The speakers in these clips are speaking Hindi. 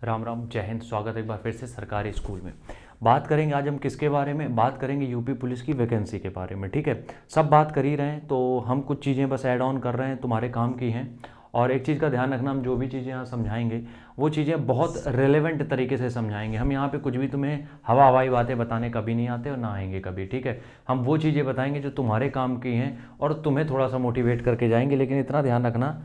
राम राम, जय हिंद। स्वागत है एक बार फिर से सरकारी स्कूल में। बात करेंगे आज हम किसके बारे में, बात करेंगे यूपी पुलिस की वैकेंसी के बारे में। ठीक है, सब बात कर ही रहे हैं तो हम कुछ चीज़ें बस ऐड ऑन कर रहे हैं, तुम्हारे काम की हैं। और एक चीज़ का ध्यान रखना, हम जो भी चीज़ें यहाँ समझाएंगे वो चीज़ें बहुत रेलेवेंट तरीके से समझाएंगे। हम यहाँ पे कुछ भी तुम्हें हवाई बातें बताने कभी नहीं आते और ना आएंगे कभी। ठीक है, हम वो चीज़ें बताएंगे जो तुम्हारे काम की हैं और तुम्हें थोड़ा सा मोटिवेट करके जाएंगे। लेकिन इतना ध्यान रखना,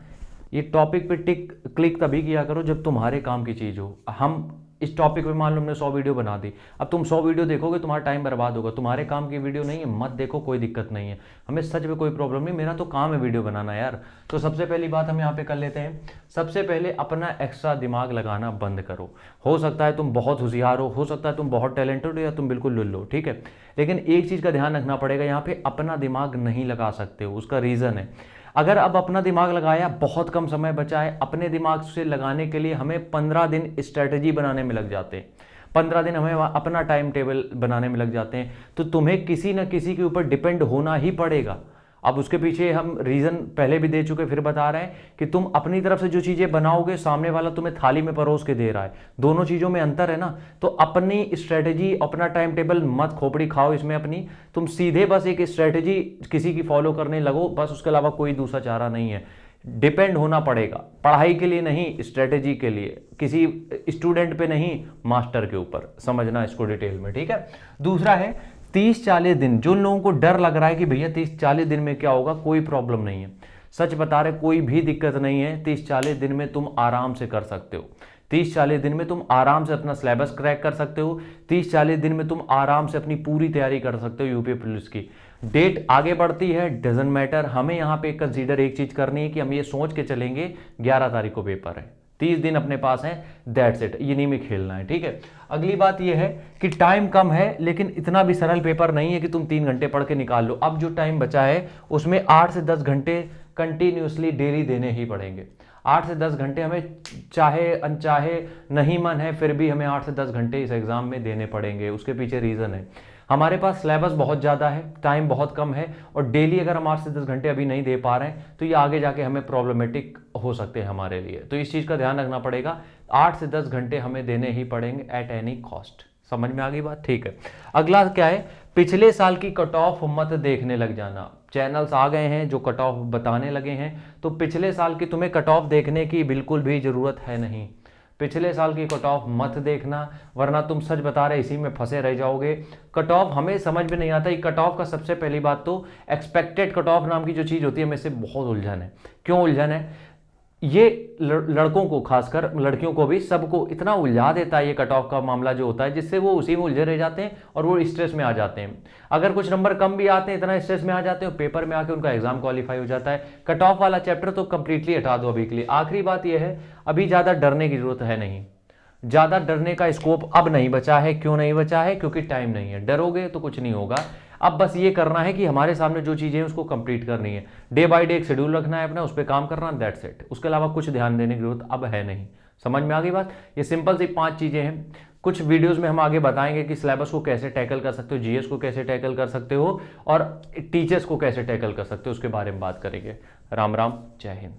ये टॉपिक पे टिक क्लिक तभी किया करो जब तुम्हारे काम की चीज़ हो। हम इस टॉपिक पे मान लो हमने 100 वीडियो बना दी, अब तुम 100 वीडियो देखोगे तुम्हारा टाइम बर्बाद होगा। तुम्हारे काम की वीडियो नहीं है, मत देखो, कोई दिक्कत नहीं है। हमें सच में कोई प्रॉब्लम नहीं, मेरा तो काम है वीडियो बनाना यार। तो सबसे पहली बात हम यहाँ पे कर लेते हैं। सबसे पहले अपना एक्स्ट्रा दिमाग लगाना बंद करो। हो सकता है तुम बहुत होशियार हो सकता है तुम बहुत टैलेंटेड हो या तुम बिल्कुल लुल्लो। ठीक है, लेकिन एक चीज़ का ध्यान रखना पड़ेगा, यहाँ पे अपना दिमाग नहीं लगा सकते हो। उसका रीज़न है, अगर अब अपना दिमाग लगाया, बहुत कम समय बचा है, अपने दिमाग से लगाने के लिए हमें 15 दिन स्ट्रेटजी बनाने में लग जाते हैं। 15 दिन हमें अपना टाइम टेबल बनाने में लग जाते हैं। तो तुम्हें किसी न किसी के ऊपर डिपेंड होना ही पड़ेगा। अब उसके पीछे हम रीज़न पहले भी दे चुके, फिर बता रहे हैं कि तुम अपनी तरफ से जो चीज़ें बनाओगे, सामने वाला तुम्हें थाली में परोस के दे रहा है, दोनों चीज़ों में अंतर है ना। तो अपनी स्ट्रेटजी, अपना टाइम टेबल मत खोपड़ी खाओ इसमें अपनी। तुम सीधे बस एक स्ट्रेटजी किसी की फॉलो करने लगो, बस, उसके अलावा कोई दूसरा चारा नहीं है। डिपेंड होना पड़ेगा, पढ़ाई के लिए नहीं, स्ट्रेटजी के लिए, किसी स्टूडेंट पे नहीं, मास्टर के ऊपर। समझना इसको डिटेल में। ठीक है, दूसरा है 30-40 दिन। जो लोगों को डर लग रहा है कि भैया 30-40 दिन में क्या होगा, कोई प्रॉब्लम नहीं है। सच बता रहे, कोई भी दिक्कत नहीं है। 30-40 दिन में तुम आराम से कर सकते हो। 30-40 दिन में तुम आराम से अपना सिलेबस क्रैक कर सकते हो। 30-40 दिन में तुम आराम से अपनी पूरी तैयारी कर सकते हो यूपी पुलिस की। डेट आगे बढ़ती है, डजंट मैटर। हमें यहाँ पे कंसीडर एक चीज करनी है कि हम ये सोच के चलेंगे 11 तारीख को पेपर है, 30 दिन अपने पास है, दैट्स इट। ये नहीं में खेलना है। ठीक है, अगली बात ये है कि टाइम कम है, लेकिन इतना भी सरल पेपर नहीं है कि तुम 3 घंटे पढ़ के निकाल लो। अब जो टाइम बचा है उसमें 8 से 10 घंटे कंटिन्यूसली डेली देने ही पड़ेंगे। 8 से 10 घंटे हमें, चाहे अनचाहे, नहीं मन है फिर भी हमें 8 से 10 घंटे इस एग्जाम में देने पड़ेंगे। उसके पीछे रीजन है, हमारे पास सिलेबस बहुत ज़्यादा है, टाइम बहुत कम है, और डेली अगर हम 8 से 10 घंटे अभी नहीं दे पा रहे हैं तो ये आगे जाके हमें प्रॉब्लमेटिक हो सकते हैं हमारे लिए। तो इस चीज़ का ध्यान रखना पड़ेगा, 8 से 10 घंटे हमें देने ही पड़ेंगे एट एनी कॉस्ट। समझ में आ गई बात? ठीक है, अगला क्या है, पिछले साल की कट ऑफ मत देखने लग जाना। चैनल्स आ गए हैं जो कट ऑफ बताने लगे हैं, तो पिछले साल की तुम्हें कट ऑफ देखने की बिल्कुल भी ज़रूरत है नहीं। पिछले साल की कट ऑफ मत देखना, वरना तुम सच बता रहे इसी में फंसे रह जाओगे। कट ऑफ हमें समझ में नहीं आता। ये कट ऑफ का सबसे पहली बात तो एक्सपेक्टेड कट ऑफ नाम की जो चीज़ होती है, हमें से बहुत उलझन है। क्यों उलझन है? ये लड़कों को, खासकर लड़कियों को भी, सबको इतना उलझा देता है ये कट ऑफ का मामला जो होता है, जिससे वो उसी में उलझे रह जाते हैं और वो स्ट्रेस में आ जाते हैं। अगर कुछ नंबर कम भी आते हैं, इतना स्ट्रेस में आ जाते हैं, पेपर में आके उनका एग्जाम क्वालिफाई हो जाता है। कट ऑफ वाला चैप्टर तो कंप्लीटली हटा दो अभी के लिए। आखिरी बात यह है, अभी ज़्यादा डरने की जरूरत है नहीं, ज़्यादा डरने का स्कोप अब नहीं बचा है। क्यों नहीं बचा है? क्योंकि टाइम नहीं है। डरोगे तो कुछ नहीं होगा। अब बस ये करना है कि हमारे सामने जो चीज़ें हैं उसको कंप्लीट करनी है, डे बाय डे एक शेड्यूल रखना है अपना, उस पर काम करना, दैट्स इट। उसके अलावा कुछ ध्यान देने की जरूरत अब है नहीं। समझ में आ गई बात? ये सिंपल सी 5 चीज़ें हैं। कुछ वीडियोस में हम आगे बताएंगे कि सिलेबस को कैसे टैकल कर सकते हो, जीएस को कैसे टैकल कर सकते हो, और टीचर्स को कैसे टैकल कर सकते हो, उसके बारे में बात करेंगे। राम राम, जय हिंद।